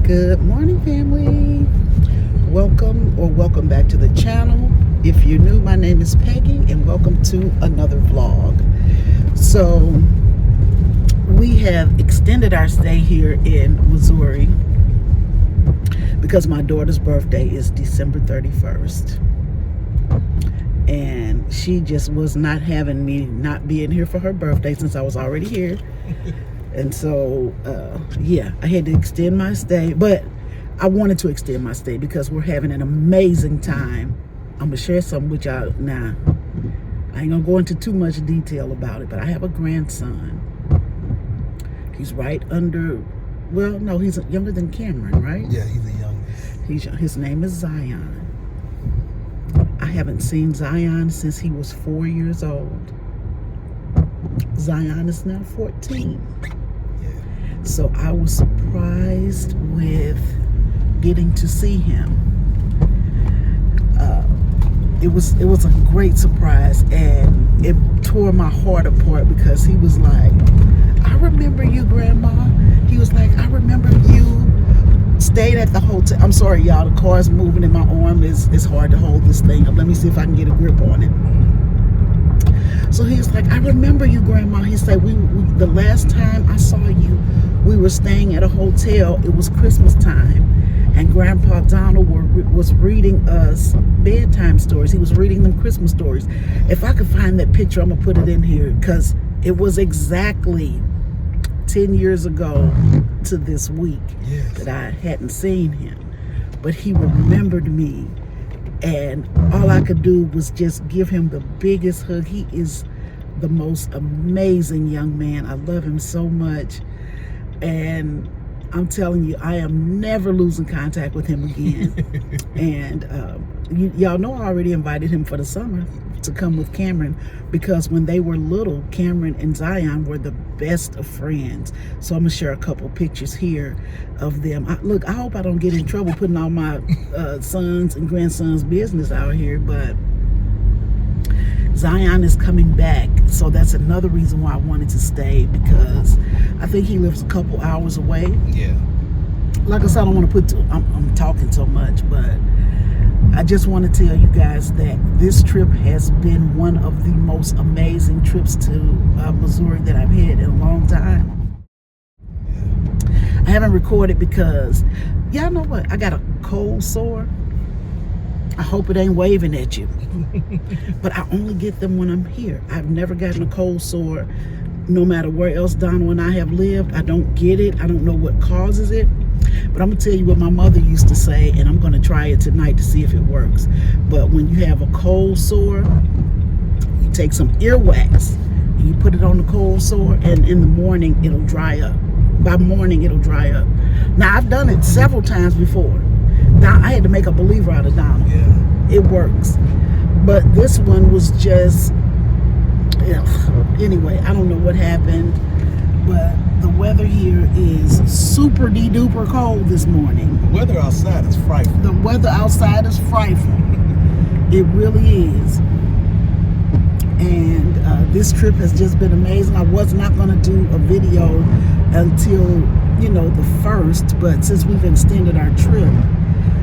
Good morning, family. Welcome back to the channel. If you're new, my name is Peggy, and welcome to another vlog. So we have extended our stay here in Missouri because my daughter's birthday is December 31st. And she just was not having me not being here for her birthday since I was already here. And so, I had to extend my stay. But I wanted to extend my stay because we're having an amazing time. I'm going to share something with y'all now. I ain't going to go into too much detail about it, but I have a grandson. He's right under, well, no, he's younger than Cameron, right? Yeah, he's the youngest. His name is Zion. I haven't seen Zion since he was 4 years old. Zion is now 14. Yeah. So I was surprised with getting to see him. It was a great surprise, and it tore my heart apart because he was like, "I remember you, Grandma." He was like, "I remember you stayed at the hotel." I'm sorry, y'all. The car's moving in my arm. It's hard to hold this thing up. Let me see if I can get a grip on it. So he's like, "I remember you, Grandma." He said, we the last time I saw you, we were staying at a hotel. It was Christmas time, and Grandpa Donald was reading us bedtime stories. He was reading them Christmas stories. If I could find that picture, I'm gonna put it in here because it was exactly 10 years ago to this week that I hadn't seen him. But he remembered me, and all I could do was just give him the biggest hug. He is the most amazing young man. I love him so much, and I'm telling you, I am never losing contact with him again. And y'all know I already invited him for the summer to come with Cameron, because when they were little, Cameron and Zion were the best of friends. So I'm gonna share a couple pictures here of them. Look, I hope I don't get in trouble putting all my sons and grandsons' business out here, but Zion is coming back, so that's another reason why I wanted to stay, because I think he lives a couple hours away. Yeah. Like I said, I don't want to I'm talking so much, but I just want to tell you guys that this trip has been one of the most amazing trips to Missouri that I've had in a long time. I haven't recorded because, y'all know what? I got a cold sore. I hope it ain't waving at you. But I only get them when I'm here. I've never gotten a cold sore no matter where else Donald and I have lived. I don't get it. I don't know what causes it. But I'm going to tell you what my mother used to say, and I'm going to try it tonight to see if it works. But when you have a cold sore, you take some earwax and you put it on the cold sore, and in the morning it'll dry up. By morning it'll dry up. Now, I've done it several times before. Now, I had to make a believer out of Donald. Yeah. It works. But this one was just, anyway, I don't know what happened, but the weather here is super duper cold this morning. The weather outside is frightful. The weather outside is frightful. It really is. And this trip has just been amazing. I was not going to do a video until, the 1st, but since we've extended our trip,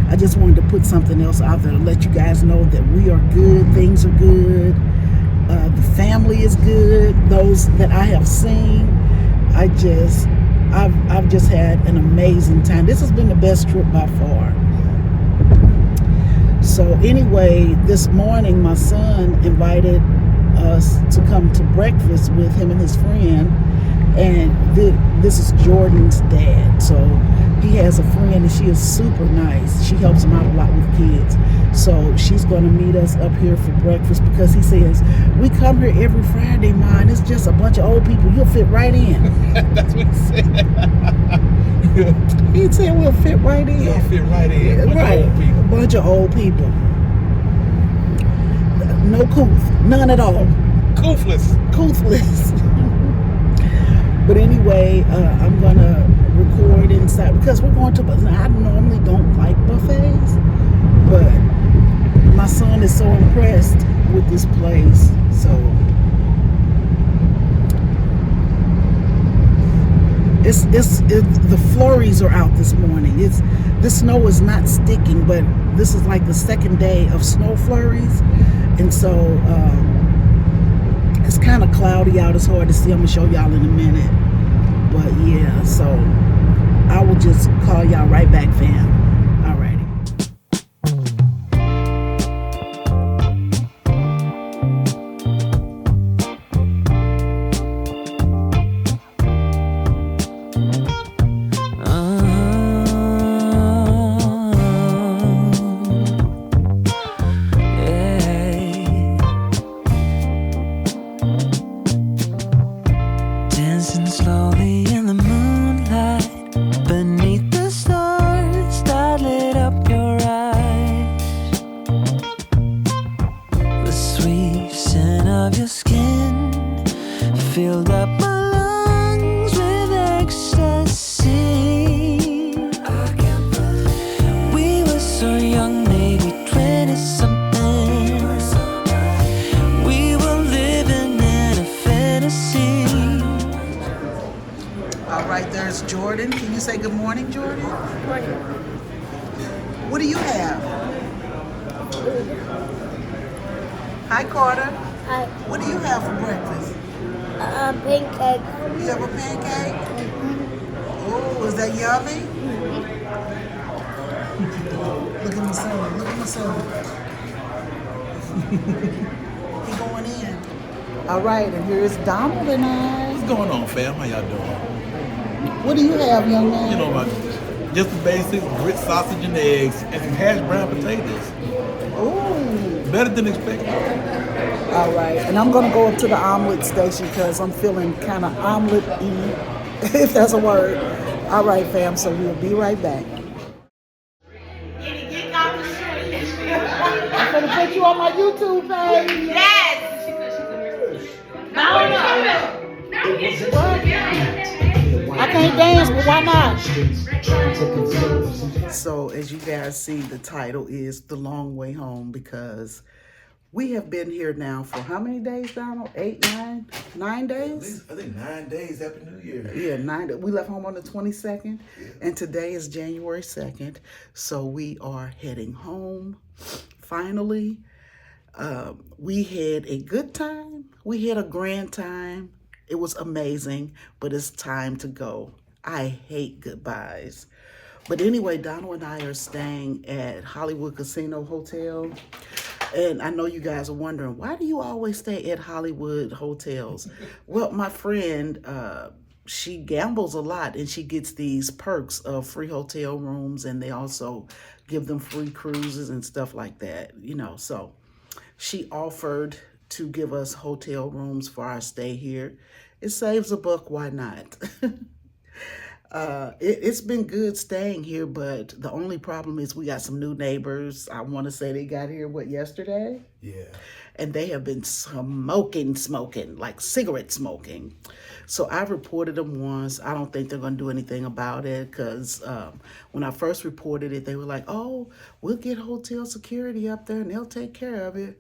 I just wanted to put something else out there to let you guys know that we are good. Things are good. The family is good. Those that I have seen, I've just had an amazing time. This has been the best trip by far. So anyway, this morning my son invited us to come to breakfast with him and his friend, and this is Jordan's dad. So he has a friend, and she is super nice. She helps him out a lot with kids. So she's going to meet us up here for breakfast, because he says, "We come here every Friday, Ma, and it's just a bunch of old people. You'll fit right in." That's what he said. He said we'll fit right in. You'll fit right in. Right. A bunch of old people. No couth. None at all. Couthless. But anyway, I'm going to record inside because we're going to, I normally don't like buffets, but my son is so impressed with this place. So the flurries are out this morning. This snow is not sticking, but this is like the second day of snow flurries, and so it's kind of cloudy out. It's hard to see. I'm gonna show y'all in a minute, but yeah. So I will just call y'all right back, fam. Alrighty. Dancing slowly in the moonlight, beneath the stars that lit up your eyes. The sweet scent of your skin filled up my lungs with ecstasy. I can't believe we were so young, maybe 20-something. We were living in a fantasy. All right, there's Jordan. Can you say good morning, Jordan? Morning. What do you have? Hi, Carter. Hi. What do you have for breakfast? Pancake. You have a pancake? Oh, is that yummy? Look at my son. Look at my son. He going in. All right, and here's Donald and I. What's going on, fam? How y'all doing? What do you have, young man? You know, just the basics, grits, sausage, and eggs, and some hashed brown potatoes. Ooh. Better than expected. All right, and I'm gonna go up to the omelet station because I'm feeling kind of omelet-y, if that's a word. All right, fam, so we'll be right back. I'm gonna put you on my YouTube page. Yes. I can't dance, but why not? So, as you guys see, the title is The Long Way Home because we have been here now for how many days, Donald? 8, 9 days? I think 9 days. Happy New Year. Yeah, 9 days. We left home on the 22nd, and today is January 2nd. So we are heading home. Finally, we had a good time. We had a grand time. It was amazing, but it's time to go. I hate goodbyes. But anyway, Donald and I are staying at Hollywood Casino Hotel. And I know you guys are wondering, why do you always stay at Hollywood hotels? Well, my friend, she gambles a lot and she gets these perks of free hotel rooms, and they also give them free cruises and stuff like that, you know. So she offered to give us hotel rooms for our stay here. It saves $1, why not? It's been good staying here, but the only problem is we got some new neighbors. I want to say they got here, yesterday? Yeah. And they have been smoking, like cigarette smoking. So I reported them once. I don't think they're going to do anything about it because when I first reported it, they were like, oh, we'll get hotel security up there and they'll take care of it.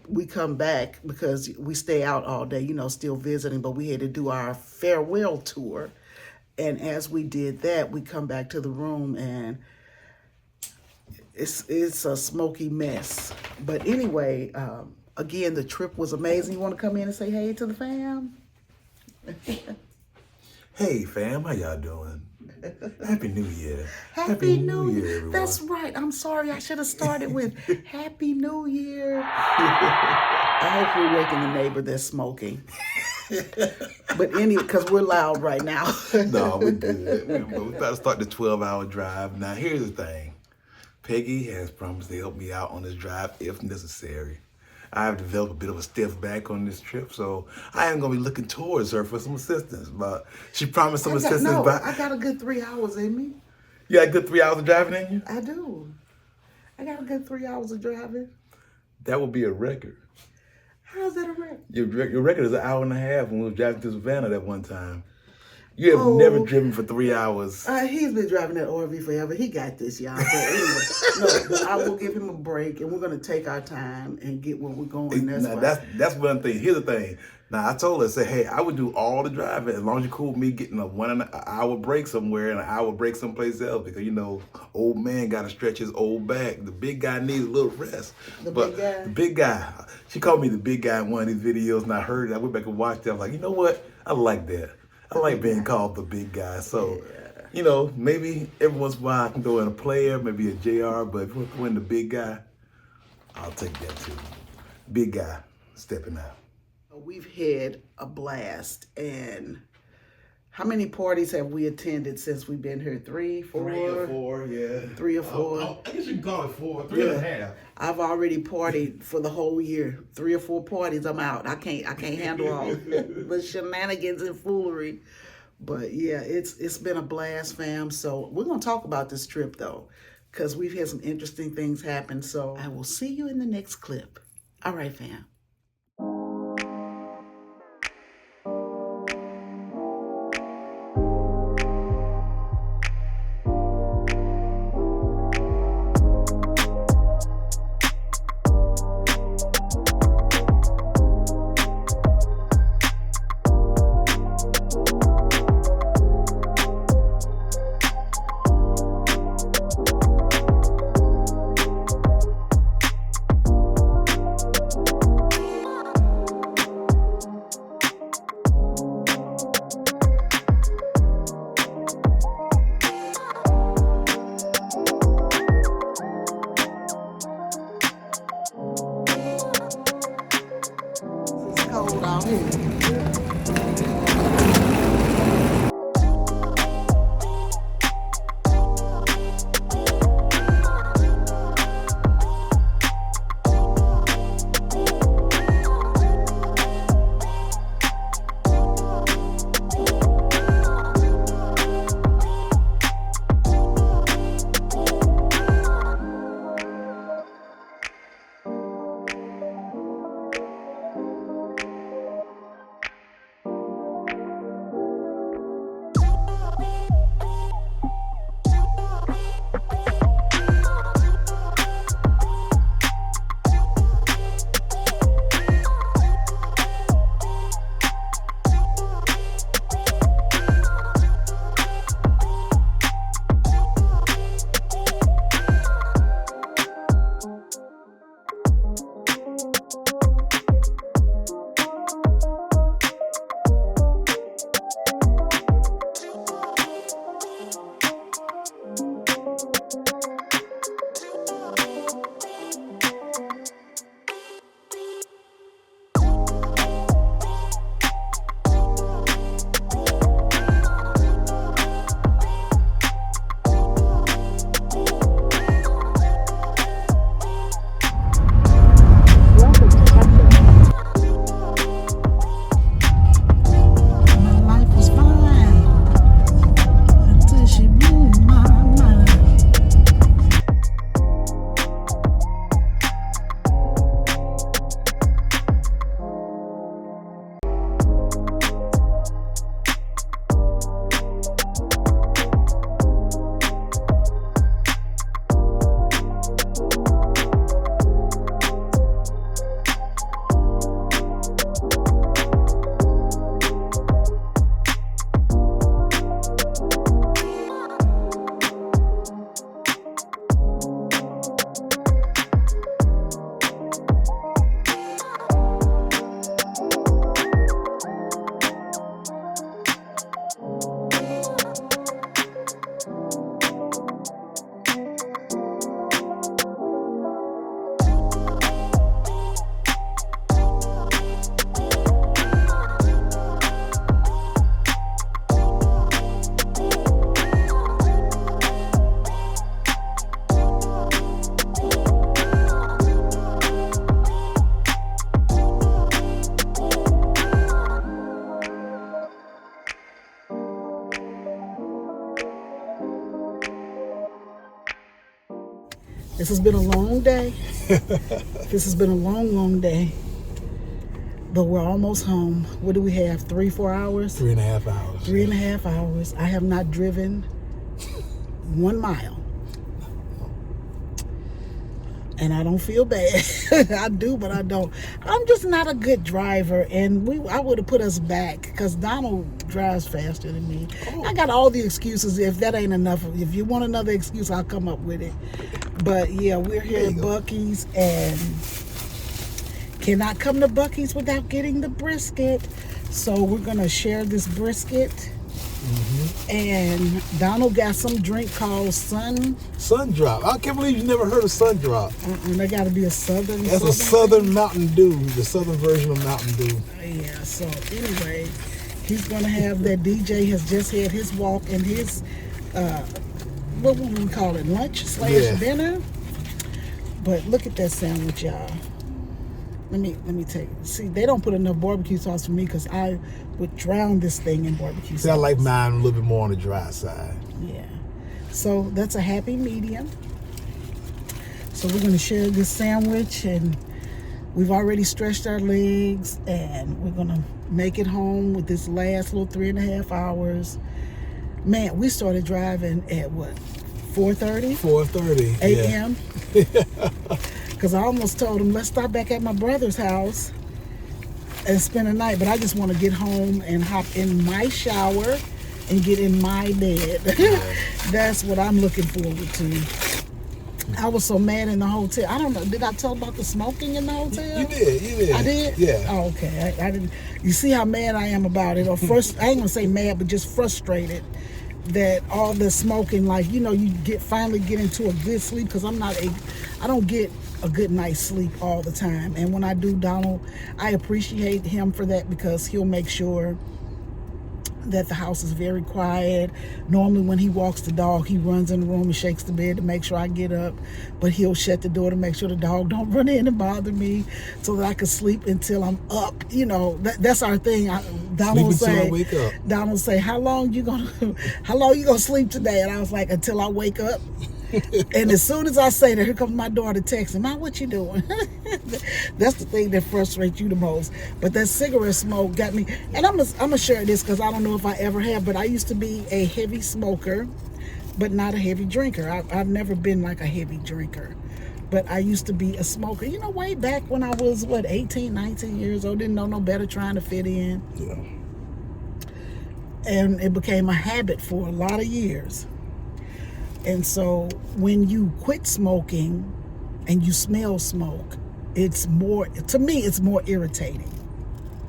We come back because we stay out all day, you know, still visiting, but we had to do our farewell tour. And as we did that, we come back to the room and it's a smoky mess. But anyway, again, the trip was amazing. You want to come in and say hey to the fam? Hey, fam. How y'all doing? Happy New Year. Happy New Year. everyone. That's right. I'm sorry. I should have started with Happy New Year. I hope we're waking the neighbor that's smoking. But anyway, because we're loud right now. No, we're good. But we about to start the 12-hour drive. Now, here's the thing. Peggy has promised to help me out on this drive if necessary. I have developed a bit of a stiff back on this trip, so I am going to be looking towards her for some assistance. But she promised some assistance. I got a good 3 hours in me. You got a good 3 hours of driving in you? I do. I got a good 3 hours of driving. That would be a record. How's that a record? Your record is 1.5 hours when we were driving to Savannah that one time. You have never driven for 3 hours. He's been driving that RV forever. He got this, y'all. But anyway, no, but I will give him a break, and we're going to take our time and get where we're going. That's one thing. Here's the thing. Now, I told her, I said, hey, I would do all the driving as long as you're cool with me getting a 1 hour break somewhere and an hour break someplace else because, you know, old man got to stretch his old back. The big guy needs a little rest. The big guy? She called me the big guy in one of these videos, and I heard it. I went back and watched it. I was like, you know what? I like that. I like being called the big guy. So, you know, maybe every once in a while I can go in a player, maybe a JR, but if we're in the big guy, I'll take that too. Big guy stepping out. We've had a blast, and how many parties have we attended since we've been here? 3, 4? 3 or 4, yeah. 3 or 4. I guess you can call it 4, 3 and a half. I've already partied for the whole year. 3 or 4 parties, I'm out. I can't handle all the shenanigans and foolery. But yeah, it's been a blast, fam. So we're gonna talk about this trip though, because we've had some interesting things happen. So I will see you in the next clip. All right, fam. Cold out here. This has been a long day. This has been a long, long day. but we're almost home. What do we have? 3-4 hours? 3.5 hours. 3.5 hours. I have not driven 1 mile. And I don't feel bad. I do, but I don't. I'm just not a good driver, and I would have put us back because Donald drives faster than me. Oh. I got all the excuses. If that ain't enough, if you want another excuse, I'll come up with it. But yeah, we're here at Buccees, and cannot come to Buccees without getting the brisket. So we're gonna share this brisket. And Donald got some drink called Sun Drop. I can't believe you never heard of Sun Drop. There got to be a southern. That's a southern Mountain Dew, the southern version of Mountain Dew. Yeah. So anyway, he's gonna have that. DJ has just had his walk and his what would we call it, lunch / dinner. But look at that sandwich, y'all. Let me take it. See, they don't put enough barbecue sauce for me because I would drown this thing in barbecue sauce. See, I like mine a little bit more on the dry side. Yeah. So that's a happy medium. So we're going to share this sandwich, and we've already stretched our legs, and we're going to make it home with this last little 3.5 hours. Man, we started driving at what? 4:30? 4:30 a.m. Because I almost told him, let's stop back at my brother's house and spend a night. But I just want to get home and hop in my shower and get in my bed. That's what I'm looking forward to. I was so mad in the hotel. I don't know. Did I tell about the smoking in the hotel? You did. I did? Yeah. Oh, okay. I didn't. You see how mad I am about it. Or first, I ain't going to say mad, but just frustrated that all the smoking, like, you know, you finally get into a good sleep, because I don't get a good night's sleep all the time. And when I do, Donald, I appreciate him for that, because he'll make sure that the house is very quiet. Normally when he walks the dog, he runs in the room and shakes the bed to make sure I get up, but he'll shut the door to make sure the dog don't run in and bother me, so that I can sleep until I'm up. You know, that's our thing. Donald will say, I wake up. Donald say, how long you gonna sleep today? And I was like, until I wake up. And as soon as I say that, here comes my daughter texting, Mom, what you doing? That's the thing that frustrates you the most. But that cigarette smoke got me. And I'm gonna share this, because I don't know if I ever have, but I used to be a heavy smoker, but not a heavy drinker. I've never been like a heavy drinker, but I used to be a smoker. You know, way back when I was, 18, 19 years old, didn't know no better, trying to fit in. Yeah. And it became a habit for a lot of years. And so when you quit smoking and you smell smoke, it's more, to me, it's more irritating.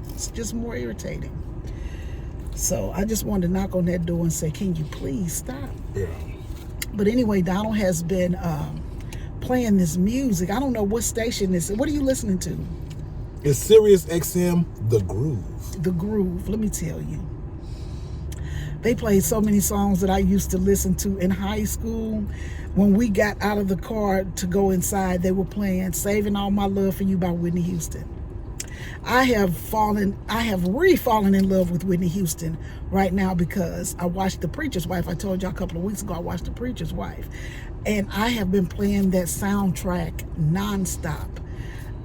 It's just more irritating. So I just wanted to knock on that door and say, can you please stop? Yeah. But anyway, Donald has been playing this music. I don't know what station this is. What are you listening to? It's Sirius XM, The Groove. The Groove. Let me tell you. They played so many songs that I used to listen to in high school. When we got out of the car to go inside, they were playing Saving All My Love for You by Whitney Houston. I have re-fallen in love with Whitney Houston right now, because I watched The Preacher's Wife. I told y'all a couple of weeks ago I watched The Preacher's Wife. And I have been playing that soundtrack nonstop.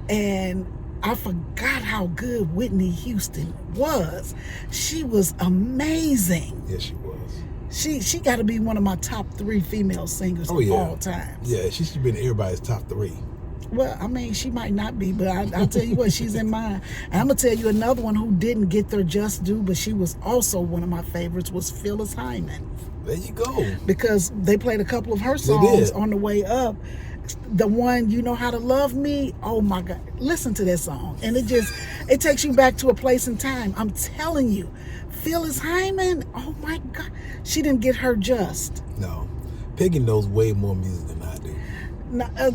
And I forgot how good Whitney Houston was. She was amazing. Yes, she was. She got to be one of my top 3 female singers of all time. Yeah, she should be in everybody's top 3. Well, I mean, she might not be, but I'll tell you what, she's in mine. And I'm going to tell you another one who didn't get their just due, but she was also one of my favorites, was Phyllis Hyman. There you go. Because they played a couple of her songs on the way up. The one, You Know How to Love Me, oh my God, listen to that song. And it takes you back to a place and time. I'm telling you, Phyllis Hyman, oh my God, she didn't get her just. No, Peggy knows way more music than I do. No,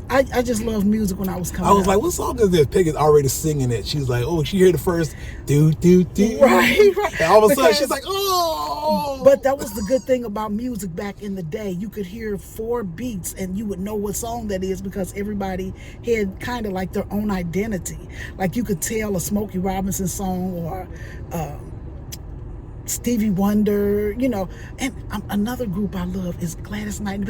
I just love music when I was coming I was up. like, what song is this? Peggy's already singing it. She's like, oh, she heard the first do. Right. And all of a sudden she's like, oh. But that was the good thing about music back in the day. You could hear 4 beats and you would know what song that is, because everybody had kind of like their own identity. Like you could tell a Smokey Robinson song or Stevie Wonder, you know, and another group I love is Gladys Knight,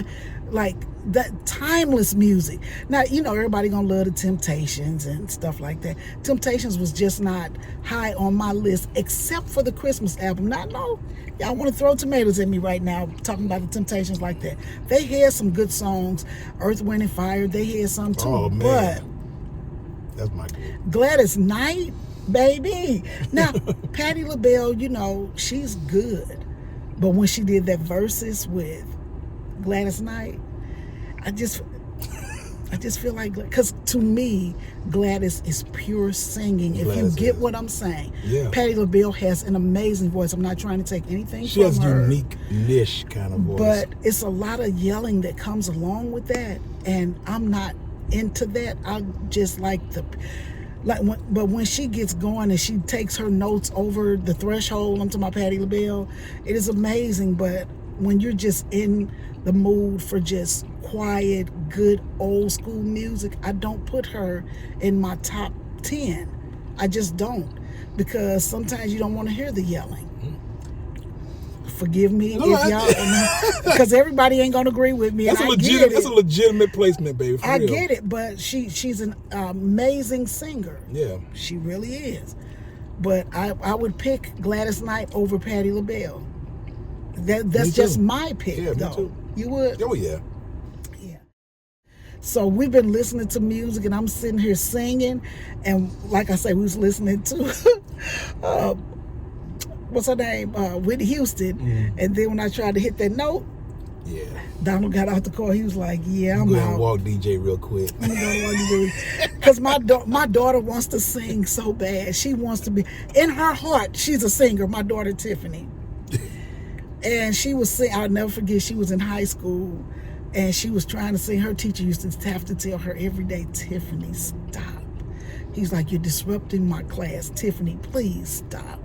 like that timeless music. Now, you know, everybody gonna love the Temptations and stuff like that. Temptations was just not high on my list, except for the Christmas album. Now, no, y'all want to throw tomatoes at me right now talking about the Temptations like that. They had some good songs, Earth, Wind and Fire. They had some too, Oh, man. but That's my girl. Gladys Knight, baby. Now, Patti LaBelle, you know, she's good. But when she did that verses with Gladys Knight, I just feel like, because to me, Gladys is pure singing. If you Gladys get is. what I'm saying. Yeah. Patti LaBelle has an amazing voice. I'm not trying to take anything She from has her. unique niche kind of voice. But it's a lot of yelling that comes along with that, and I'm not into that. I just like but when she gets going and she takes her notes over the threshold, I'm talking about Patti LaBelle, it is amazing. But when you're just in the mood for just quiet, good old school music, I don't put her in my top 10. I just don't, because sometimes you don't want to hear the yelling. Forgive me No, if y'all, because everybody ain't gonna agree with me. That's and a I get legitimate. it. That's a legitimate placement, baby. For I real. get it, but she's an amazing singer. Yeah. She really is. But I would pick Gladys Knight over Patti LaBelle. That's too. just my pick, Yeah, me though. too. You would? Oh yeah. Yeah. So we've been listening to music, and I'm sitting here singing, and like I say, we was listening to what's her name? Whitney Houston. Mm-hmm. And then when I tried to hit that note, Yeah. Donald got out the car. He was like, "Yeah, I'm Go ahead out." and walk DJ real quick. Because my daughter wants to sing so bad. She wants to be, in her heart, she's a singer. My daughter Tiffany, and she was sing. I'll never forget. She was in high school, and she was trying to sing. Her teacher used to have to tell her every day, "Tiffany, stop." He's like, "You're disrupting my class, Tiffany. Please stop."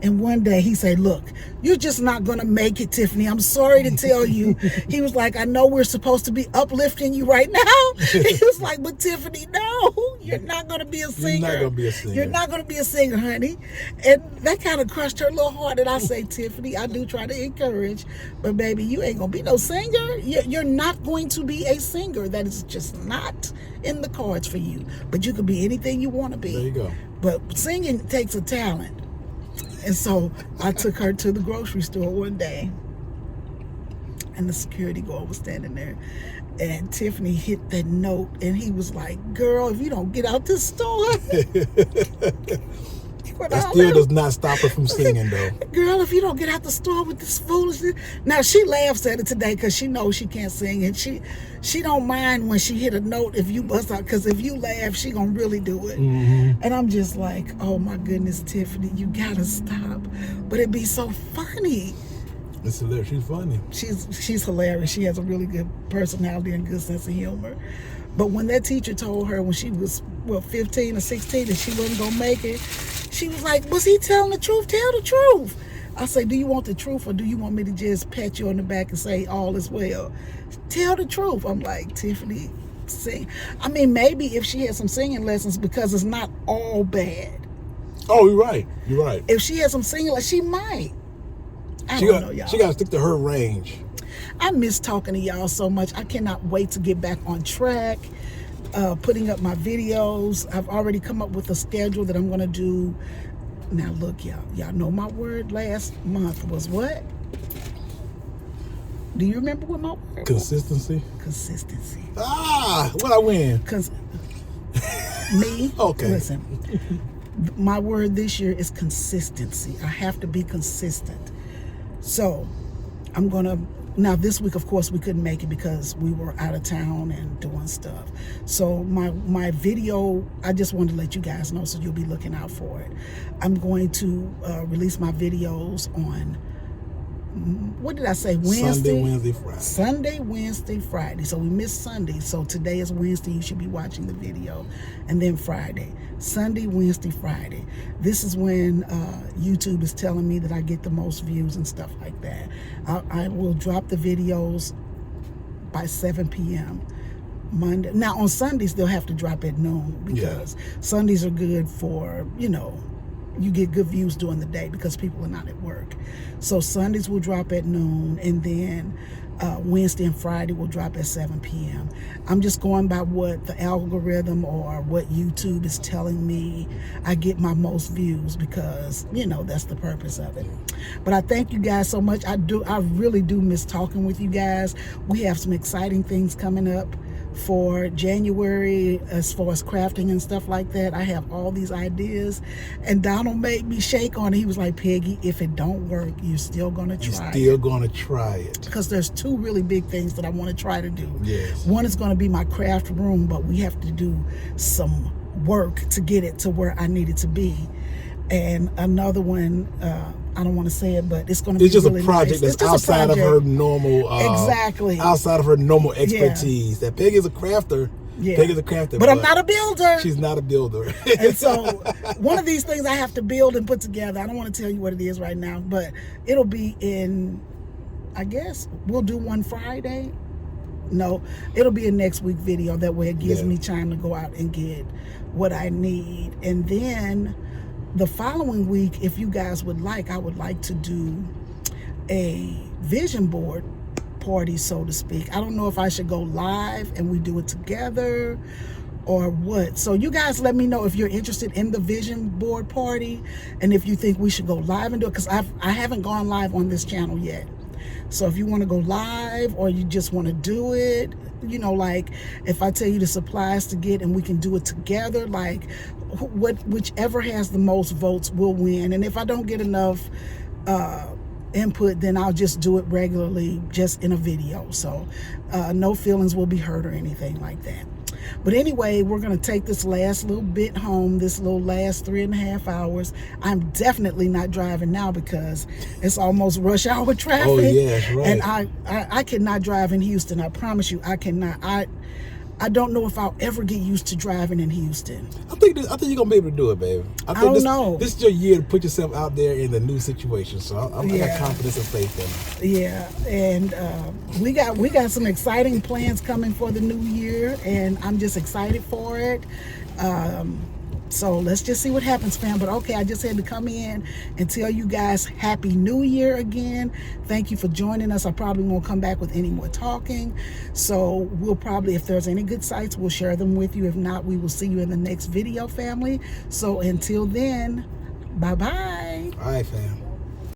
And one day he said, "Look, you're just not going to make it, Tiffany. I'm sorry to tell you." He was like, "I know we're supposed to be uplifting you right now." He was like, "But Tiffany, no, you're not going to be a singer. You're not going to be a singer. You're not going to be a singer, honey." And that kind of crushed her little heart. And I say, "Tiffany, I do try to encourage, but baby, you ain't going to be no singer. You're not going to be a singer. That is just not in the cards for you. But you can be anything you want to be." There you go. But singing takes a talent. And so I took her to the grocery store one day, and the security guard was standing there, and Tiffany hit that note, and he was like, "Girl, if you don't get out this store." That still does not stop her from singing, though. "Girl, if you don't get out the store with this foolishness." Now, she laughs at it today because she knows she can't sing, and she don't mind when she hit a note if you bust out, because if you laugh, she gonna really do it. Mm-hmm. And I'm just like, "Oh my goodness, Tiffany, you gotta stop." But it'd be so funny. It's hilarious. She's funny. She's hilarious. She has a really good personality and good sense of humor. But when that teacher told her when she was 15 or 16 that she wasn't gonna make it, she was like, "Was he telling the truth? Tell the truth." I say, "Do you want the truth, or do you want me to just pat you on the back and say all is well?" Tell the truth. I'm like, "Tiffany, sing." I mean, maybe if she had some singing lessons, because it's not all bad. Oh, you're right. You're right. If she had some singing lessons, she might. I She don't know, y'all. got to stick to her range. I miss talking to y'all so much. I cannot wait to get back on track, putting up my videos. I've already come up with a schedule that I'm going to do. Now, look, y'all know my word last month was what? Do you remember what my word was? Consistency. Consistency. Ah, what I win? Me? Okay. Listen, my word this year is consistency. I have to be consistent. So I'm going to, now this week, of course, we couldn't make it because we were out of town and doing stuff. So my video, I just wanted to let you guys know, so you'll be looking out for it. I'm going to release my videos on, what did I say, Wednesday? Sunday, Wednesday, Friday. Sunday, Wednesday, Friday. So we missed Sunday. So today is Wednesday. You should be watching the video. And then Friday. Sunday, Wednesday, Friday. This is when YouTube is telling me that I get the most views and stuff like that. I will drop the videos by 7 p.m. Monday. Now on Sundays, they'll have to drop at noon, because Sundays are good for, you get good views during the day because people are not at work. So Sundays will drop at noon, and then Wednesday and Friday will drop at 7 p.m. I'm just going by what the algorithm or what YouTube is telling me I get my most views, because that's the purpose of it. But I thank you guys so much. I really do miss talking with you guys. We have some exciting things coming up for January as far as crafting and stuff like that. I have all these ideas, and Donald made me shake on it. He was like, Peggy, if it don't work, you're still gonna try it, because there's two really big things that I want to try to do. Yes. One is going to be my craft room, but we have to do some work to get it to where I need it to be. And another one, I don't want to say it, but it's going to be just really a project nice. that's outside of her normal outside of her normal expertise. That Peggy is a crafter. Yeah. Peggy's a crafter, but I'm not a builder. She's not a builder. And so one of these things I have to build and put together. I don't want to tell you what it is right now, but it'll be in, I guess we'll do one Friday. No, it'll be a next week video. That way it gives me time to go out and get what I need. And then the following week, if you guys would like, I would like to do a vision board party, so to speak. I don't know if I should go live and we do it together or what. So you guys let me know if you're interested in the vision board party, and if you think we should go live and do it, because I haven't gone live on this channel yet. So if you want to go live, or you just want to do it, like if I tell you the supplies to get and we can do it together, like whichever has the most votes will win. And if I don't get enough input, then I'll just do it regularly, just in a video. So no feelings will be hurt or anything like that. But anyway, we're going to take this last little bit home, this little last 3.5 hours. I'm definitely not driving now because it's almost rush hour traffic. Oh, yeah, right. And I cannot drive in Houston. I promise you, I cannot. I don't know if I'll ever get used to driving in Houston. I think you're gonna be able to do it, baby. I don't know. This is your year to put yourself out there in the new situation. So I got confidence and faith in you. Yeah, and we got some exciting plans coming for the new year, and I'm just excited for it. So let's just see what happens, fam. But okay, I just had to come in and tell you guys Happy New Year again. Thank you for joining us. I probably won't come back with any more talking. So we'll probably, if there's any good sites, we'll share them with you. If not, we will see you in the next video, family. So until then, bye-bye. All right, fam.